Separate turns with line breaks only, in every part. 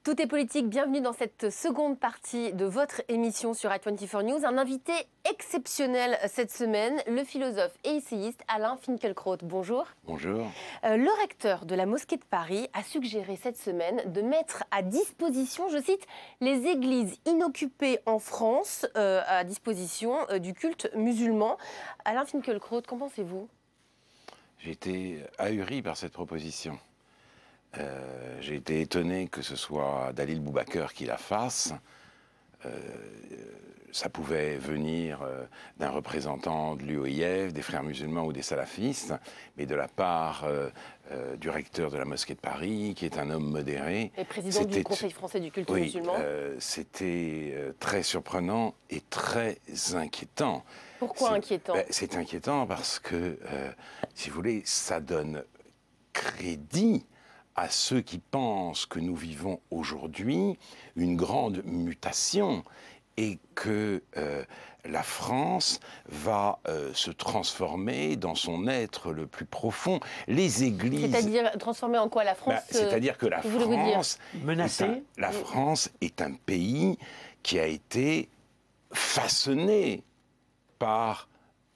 Tout est politique, bienvenue dans cette seconde partie de votre émission sur i24 News. Un invité exceptionnel cette semaine, le philosophe et essayiste Alain Finkielkraut. Bonjour.
Bonjour.
Le recteur de la mosquée de Paris a suggéré cette semaine de mettre à disposition, je cite, les églises inoccupées en France à disposition du culte musulman. Alain Finkielkraut, qu'en pensez-vous?
J'ai été ahuri par cette proposition. J'ai été étonné que ce soit Dalil Boubaker qui la fasse. Ça pouvait venir d'un représentant de l'UOIF, des frères musulmans ou des salafistes, mais de la part du recteur de la mosquée de Paris, qui est un homme modéré.
Et président du Conseil français du culte musulman.
C'était très surprenant et très inquiétant.
Pourquoi inquiétant?
C'est inquiétant parce que, si vous voulez, ça donne crédit à ceux qui pensent que nous vivons aujourd'hui une grande mutation et que la France va se transformer dans son être le plus profond. Les églises...
C'est-à-dire transformer en quoi la France?
C'est-à-dire que la France...
Menacée.
La France est un pays qui a été façonné par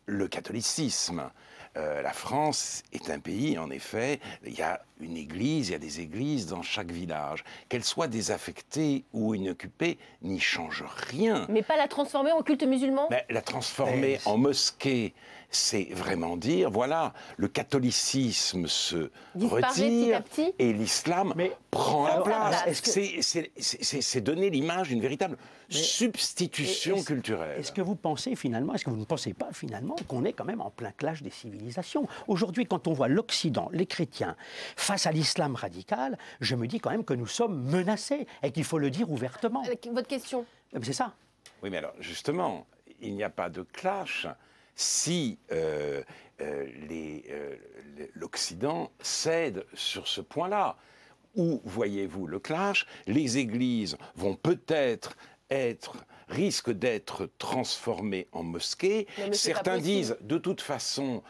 le catholicisme. La France est un pays, en effet, il y a une église, il y a des églises dans chaque village. Qu'elles soient désaffectées ou inoccupées n'y change rien.
Mais pas la transformer en culte musulman?
La transformer en mosquée, c'est vraiment dire, voilà, le catholicisme se retire
petit à petit.
et l'islam prend la place.
place.
C'est donner l'image d'une véritable substitution culturelle.
Est-ce que vous pensez finalement, est-ce que vous ne pensez pas finalement qu'on est quand même en plein clash des civilisations? Aujourd'hui, quand on voit l'Occident, les chrétiens, face à l'islam radical, je me dis quand même que nous sommes menacés et qu'il faut le dire ouvertement.
Votre question?
C'est ça.
Oui, mais alors, justement, il n'y a pas de clash si l'Occident cède sur ce point-là. Où voyez-vous le clash? Les églises vont peut-être risquent d'être transformées en mosquées. Certains disent, de toute façon,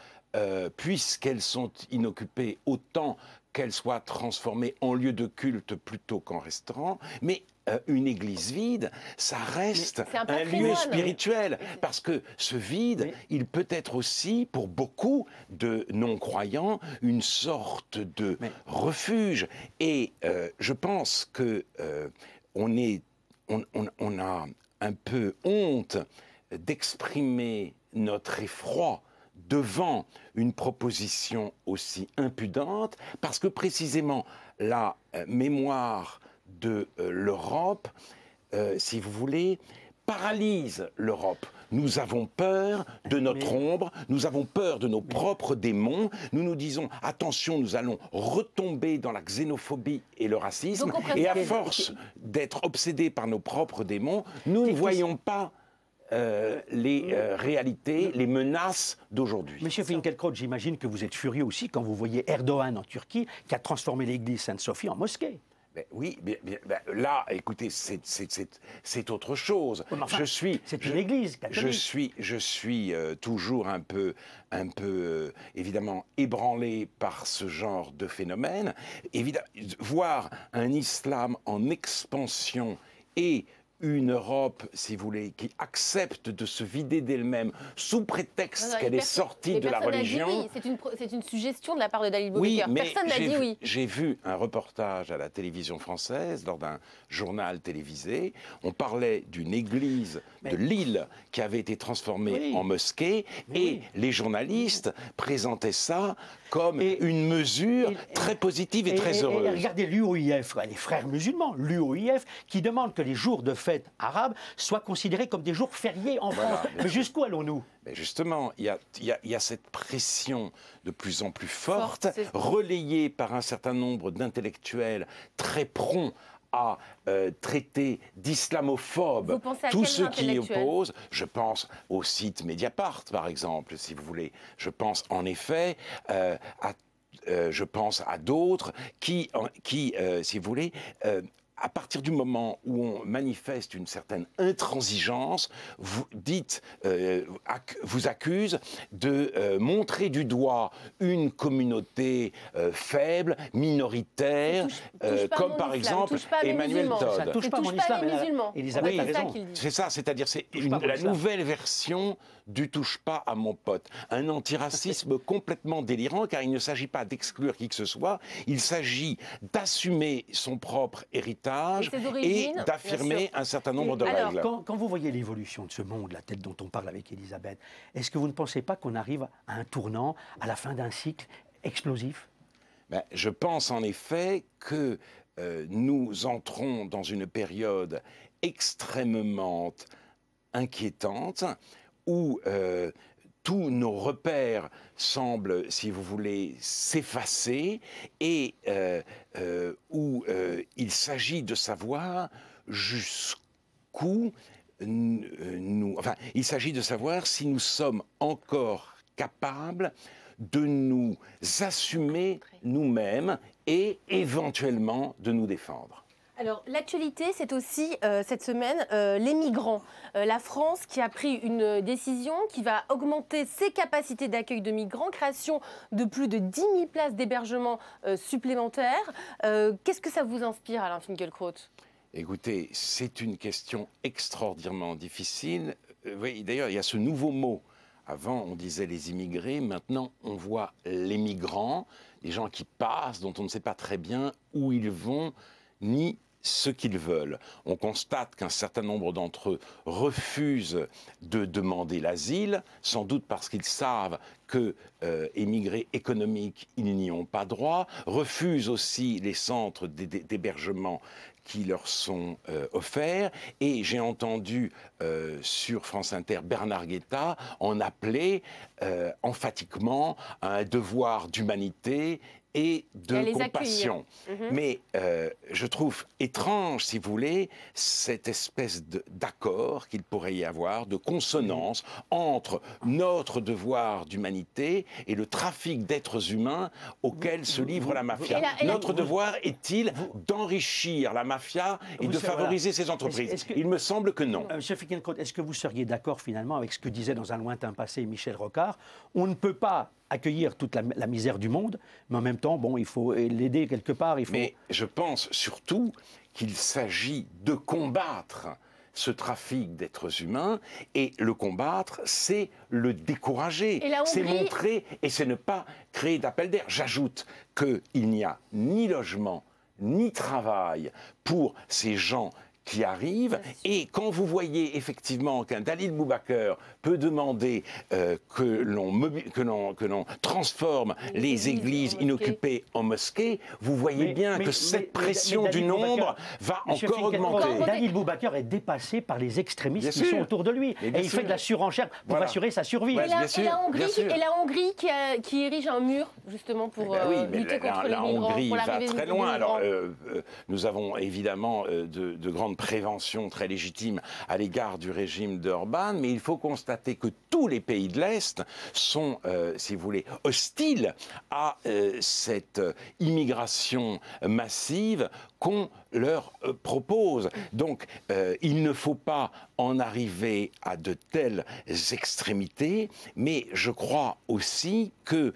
puisqu'elles sont inoccupées, autant qu'elles soient transformées en lieu de culte plutôt qu'en restaurant. Mais une église vide, ça reste un lieu spirituel. Parce que ce vide, il peut être aussi, pour beaucoup de non-croyants, une sorte de refuge. Et je pense que on a un peu honte d'exprimer notre effroi devant une proposition aussi impudente, parce que précisément la mémoire de l'Europe, si vous voulez, paralyse l'Europe. Nous avons peur de notre ombre, nous avons peur de nos propres démons, nous nous disons, attention, nous allons retomber dans la xénophobie et le racisme, et à force d'être obsédés par nos propres démons, nous ne voyons pas les réalités, les menaces d'aujourd'hui.
Monsieur Finkielkraut, j'imagine que vous êtes furieux aussi quand vous voyez Erdogan en Turquie qui a transformé l'église Sainte-Sophie en mosquée.
Oui, là, écoutez, c'est autre chose.
Enfin, c'est une église catholique.
Je suis toujours un peu évidemment ébranlé par ce genre de phénomène. Voir un islam en expansion et une Europe, si vous voulez, qui accepte de se vider d'elle-même sous prétexte qu'elle est sortie de la religion.
C'est une suggestion de la part de Dalil Boubaker. Personne n'a dit oui.
J'ai vu un reportage à la télévision française, lors d'un journal télévisé. On parlait d'une église de Lille qui avait été transformée en mosquée, et les journalistes présentaient ça comme une mesure très positive et très heureuse.
Et regardez l'UOIF, les frères musulmans, l'UOIF, qui demandent que les jours de fête arabes soient considérés comme des jours fériés en France. Mais jusqu'où allons-nous?
Mais justement, il y a cette pression de plus en plus forte, relayée par un certain nombre d'intellectuels très prompts à traiter d'islamophobes tous ceux qui y opposent. Je pense au site Mediapart, par exemple, si vous voulez. Je pense en effet je pense à d'autres qui si vous voulez, à partir du moment où on manifeste une certaine intransigeance, vous accuse de montrer du doigt une communauté faible, minoritaire, comme par exemple Emmanuel Todd.
Ça ne touche pas mon islam, Elisabeth a raison.
C'est ça, c'est-à-dire c'est la nouvelle version du touche pas à mon pote. Un antiracisme complètement délirant, car il ne s'agit pas d'exclure qui que ce soit, il s'agit d'assumer son propre héritage et d'affirmer un certain nombre de règles.
Quand vous voyez l'évolution de ce monde, la tête dont on parle avec Elisabeth, est-ce que vous ne pensez pas qu'on arrive à un tournant, à la fin d'un cycle explosif?
Je pense en effet que nous entrons dans une période extrêmement inquiétante où tous nos repères semblent, si vous voulez, s'effacer et où il s'agit de savoir jusqu'où il s'agit de savoir si nous sommes encore capables de nous assumer nous-mêmes et éventuellement de nous défendre.
Alors, l'actualité, c'est aussi, cette semaine, les migrants. La France qui a pris une décision qui va augmenter ses capacités d'accueil de migrants, création de plus de 10 000 places d'hébergement supplémentaires. Qu'est-ce que ça vous inspire, Alain Finkielkraut ?
Écoutez, c'est une question extraordinairement difficile. Oui, d'ailleurs, il y a ce nouveau mot. Avant, on disait les immigrés, maintenant, on voit les migrants, des gens qui passent, dont on ne sait pas très bien où ils vont, ni ce qu'ils veulent. On constate qu'un certain nombre d'entre eux refusent de demander l'asile, sans doute parce qu'ils savent que émigrés économiques, ils n'y ont pas droit, refusent aussi les centres d'hébergement qui leur sont offerts. Et j'ai entendu sur France Inter Bernard Guetta en appeler emphatiquement à un devoir d'humanité et de compassion. Mais je trouve étrange, si vous voulez, cette espèce d'accord qu'il pourrait y avoir, de consonance entre notre devoir d'humanité et le trafic d'êtres humains auquel se livre la mafia. Notre devoir est-il d'enrichir la mafia et de favoriser ces entreprises? Il me semble que non.
Monsieur Finkielkraut, est-ce que vous seriez d'accord finalement avec ce que disait dans un lointain passé Michel Rocard? On ne peut pas accueillir toute la misère du monde, mais en même temps, bon, il faut l'aider quelque part.
Mais je pense surtout qu'il s'agit de combattre ce trafic d'êtres humains, et le combattre, c'est le décourager, c'est montrer, et c'est ne pas créer d'appel d'air. J'ajoute qu'il n'y a ni logement, ni travail pour ces gens qui arrivent, et quand vous voyez effectivement qu'un Dalil Boubaker peut demander que l'on transforme les églises inoccupées en mosquées, vous voyez bien que cette pression du nombre va encore augmenter.
Dalil Boubaker est dépassé par les extrémistes qui sont autour de lui, et il fait de la surenchère pour assurer sa survie.
Et la Hongrie qui érige un mur justement pour lutter contre les migrants.
La Hongrie va très loin. Alors, nous avons évidemment de grandes prévention très légitime à l'égard du régime d'Orban, mais il faut constater que tous les pays de l'Est sont, si vous voulez, hostiles à cette immigration massive qu'on leur propose. Donc, il ne faut pas en arriver à de telles extrémités, mais je crois aussi que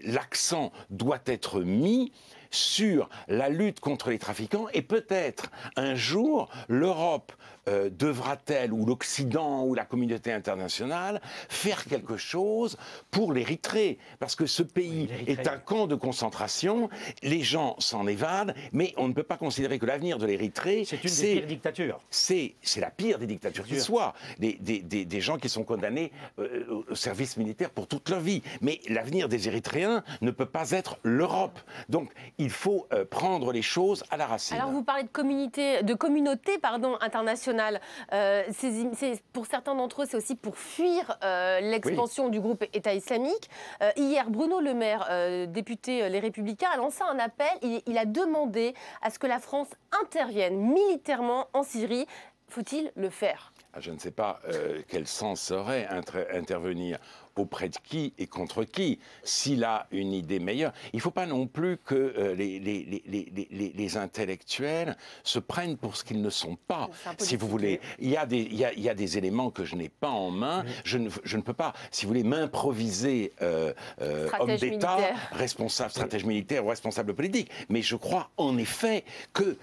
l'accent doit être mis sur la lutte contre les trafiquants, et peut-être un jour l'Europe devra-t-elle, ou l'Occident, ou la communauté internationale, faire quelque chose pour l'Érythrée, parce que ce pays est un camp de concentration, les gens s'en évadent, mais on ne peut pas considérer que l'avenir de l'Érythrée,
c'est une des pires dictatures.
C'est la pire des dictatures qui soit, des gens qui sont condamnés au service militaire pour toute leur vie, mais l'avenir des Érythréens ne peut pas être l'Europe. Donc il faut prendre les choses à la racine.
Alors vous parlez de communauté internationale. Pour certains d'entre eux, c'est aussi pour fuir l'expansion du groupe État islamique. Hier, Bruno Le Maire, député Les Républicains, a lancé un appel. Il a demandé à ce que la France intervienne militairement en Syrie. Faut-il le faire ?
Je ne sais pas quel sens serait intervenir auprès de qui et contre qui, s'il a une idée meilleure. Il ne faut pas non plus que les intellectuels se prennent pour ce qu'ils ne sont pas. Si vous voulez, il y a des éléments que je n'ai pas en main. Je ne peux pas, si vous voulez, m'improviser homme d'État, responsable stratège militaire ou responsable politique. Mais je crois en effet que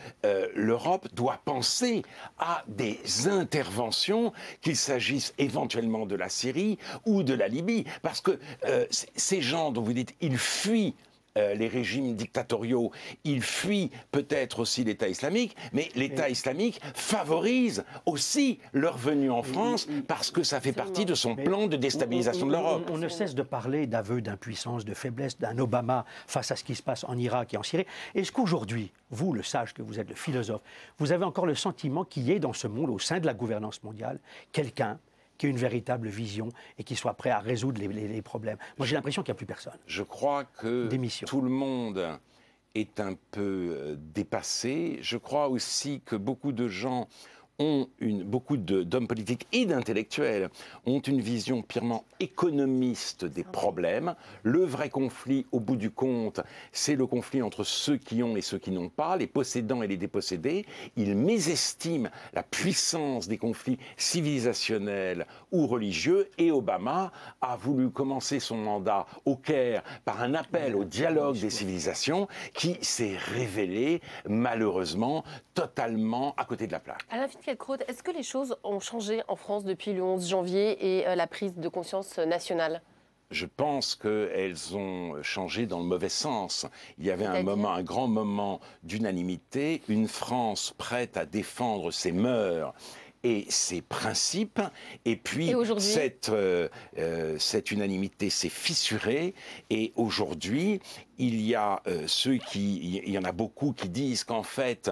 l'Europe doit penser à des interventions, qu'il s'agisse éventuellement de la Syrie ou de la Libye. Parce que ces gens dont vous dites, ils fuient les régimes dictatoriaux, ils fuient peut-être aussi l'État islamique, mais l'État islamique favorise aussi leur venue en France parce que ça fait partie de son plan de déstabilisation de l'Europe.
On ne cesse de parler d'aveu d'impuissance, de faiblesse d'un Obama face à ce qui se passe en Irak et en Syrie. Est-ce qu'aujourd'hui, vous, le sage que vous êtes, le philosophe, vous avez encore le sentiment qu'il y ait dans ce monde, au sein de la gouvernance mondiale, quelqu'un qui ait une véritable vision et qui soit prêt à résoudre les problèmes? Moi, j'ai l'impression qu'il n'y a plus personne.
Je crois que tout le monde est un peu dépassé. Je crois aussi que beaucoup de gens beaucoup d'hommes politiques et d'intellectuels ont une vision purement économiste des problèmes. Le vrai conflit, au bout du compte, c'est le conflit entre ceux qui ont et ceux qui n'ont pas, les possédants et les dépossédés. Ils mésestiment la puissance des conflits civilisationnels ou religieux, et Obama a voulu commencer son mandat au Caire par un appel au dialogue des civilisations qui s'est révélé malheureusement totalement à côté de la plaque.
Alain Finkielkraut, est-ce que les choses ont changé en France depuis le 11 janvier et la prise de conscience nationale ?
Je pense qu'elles ont changé dans le mauvais sens. Il y avait un grand moment d'unanimité, une France prête à défendre ses mœurs et ses principes, et puis cette unanimité s'est fissurée, et aujourd'hui, il y a il y en a beaucoup qui disent qu'en fait,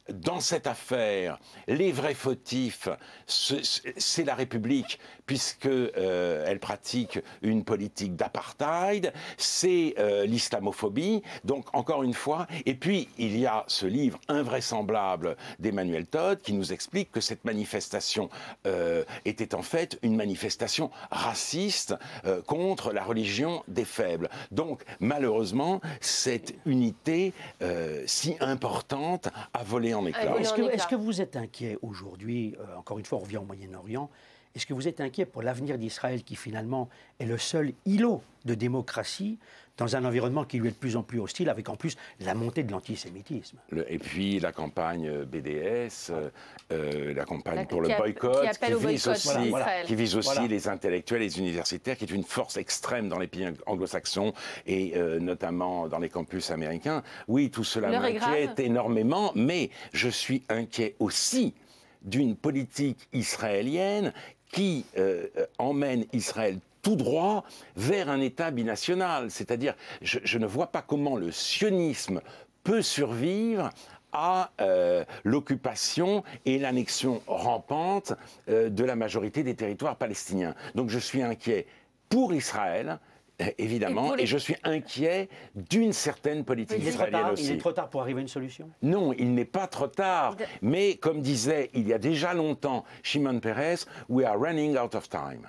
dans cette affaire, les vrais fautifs, c'est la République, puisqu'elle pratique une politique d'apartheid, c'est l'islamophobie, donc encore une fois, et puis il y a ce livre invraisemblable d'Emmanuel Todd qui nous explique que cette manifestation était en fait une manifestation raciste contre la religion des faibles. Donc malheureusement, cette unité si importante a volé en éclats.
Est-ce que vous êtes inquiet aujourd'hui, encore une fois on revient au Moyen-Orient, est-ce que vous êtes inquiet pour l'avenir d'Israël qui finalement est le seul îlot de démocratie dans un environnement qui lui est de plus en plus hostile, avec en plus la montée de l'antisémitisme?
Et puis la campagne BDS, la campagne pour le boycott, qui vise aussi les intellectuels et les universitaires, qui est une force extrême dans les pays anglo-saxons et notamment dans les campus américains. Oui, tout cela m'inquiète énormément, mais je suis inquiet aussi d'une politique israélienne qui emmène Israël tout droit vers un État binational. C'est-à-dire, je ne vois pas comment le sionisme peut survivre à l'occupation et l'annexion rampante de la majorité des territoires palestiniens. Donc je suis inquiet pour Israël, évidemment, et je suis inquiet d'une certaine politique israélienne aussi.
Il est trop tard pour arriver à une solution?
Non, il n'est pas trop tard. Mais comme disait il y a déjà longtemps Shimon Peres, we are running out of time.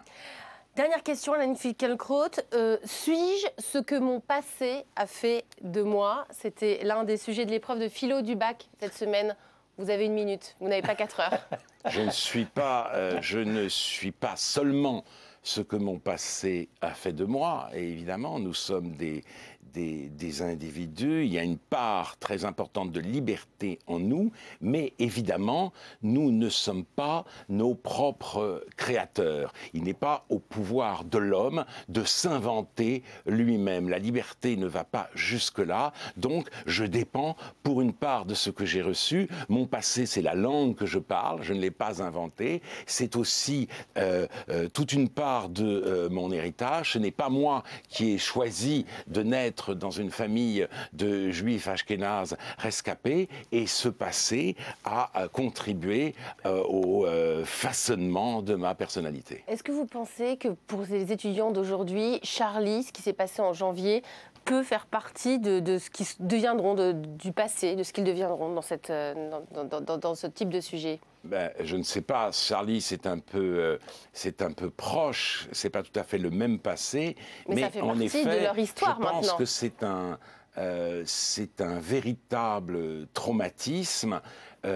Dernière question, Alain Finkielkraut. Suis-je ce que mon passé a fait de moi? C'était l'un des sujets de l'épreuve de philo du bac cette semaine. Vous avez 1 minute, vous n'avez pas 4 heures.
Je ne suis pas seulement ce que mon passé a fait de moi. Et évidemment, nous sommes des individus, il y a une part très importante de liberté en nous, mais évidemment, nous ne sommes pas nos propres créateurs. Il n'est pas au pouvoir de l'homme de s'inventer lui-même. La liberté ne va pas jusque-là, donc je dépends pour une part de ce que j'ai reçu. Mon passé, c'est la langue que je parle, je ne l'ai pas inventée. C'est aussi toute une part de mon héritage. Ce n'est pas moi qui ai choisi de naître dans une famille de juifs ashkénazes rescapés, et ce passé a contribué au façonnement de ma personnalité.
Est-ce que vous pensez que pour les étudiants d'aujourd'hui, Charlie, ce qui s'est passé en janvier, peut faire partie de ce qu'ils deviendront du passé, de ce qu'ils deviendront dans ce type de sujet?
Ben, je ne sais pas, Charlie, c'est un peu proche, c'est pas tout à fait le même passé,
mais ça fait
en
partie
effet,
de leur histoire
je pense
maintenant.
que c'est un véritable traumatisme qu'il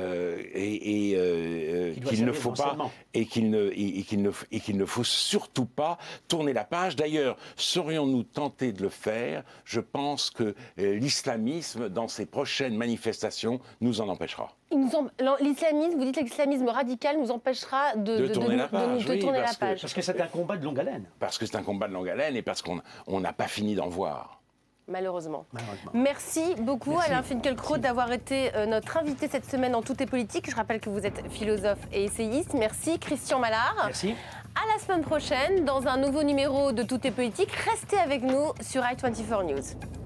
ne faut pas et qu'il ne faut surtout pas tourner la page. D'ailleurs, serions-nous tentés de le faire? Je pense que l'islamisme, dans ses prochaines manifestations, nous en empêchera.
L'islamisme, vous dites que l'islamisme radical nous empêchera de
tourner la page.
Parce que c'est un combat de longue haleine.
Parce que c'est un combat de longue haleine et parce qu'on n'a pas fini d'en voir.
Malheureusement. Merci beaucoup Alain Finkielkraut d'avoir été notre invité cette semaine dans Tout est politique. Je rappelle que vous êtes philosophe et essayiste. Merci Christian Mallard.
Merci.
À la semaine prochaine dans un nouveau numéro de Tout est politique. Restez avec nous sur i24 News.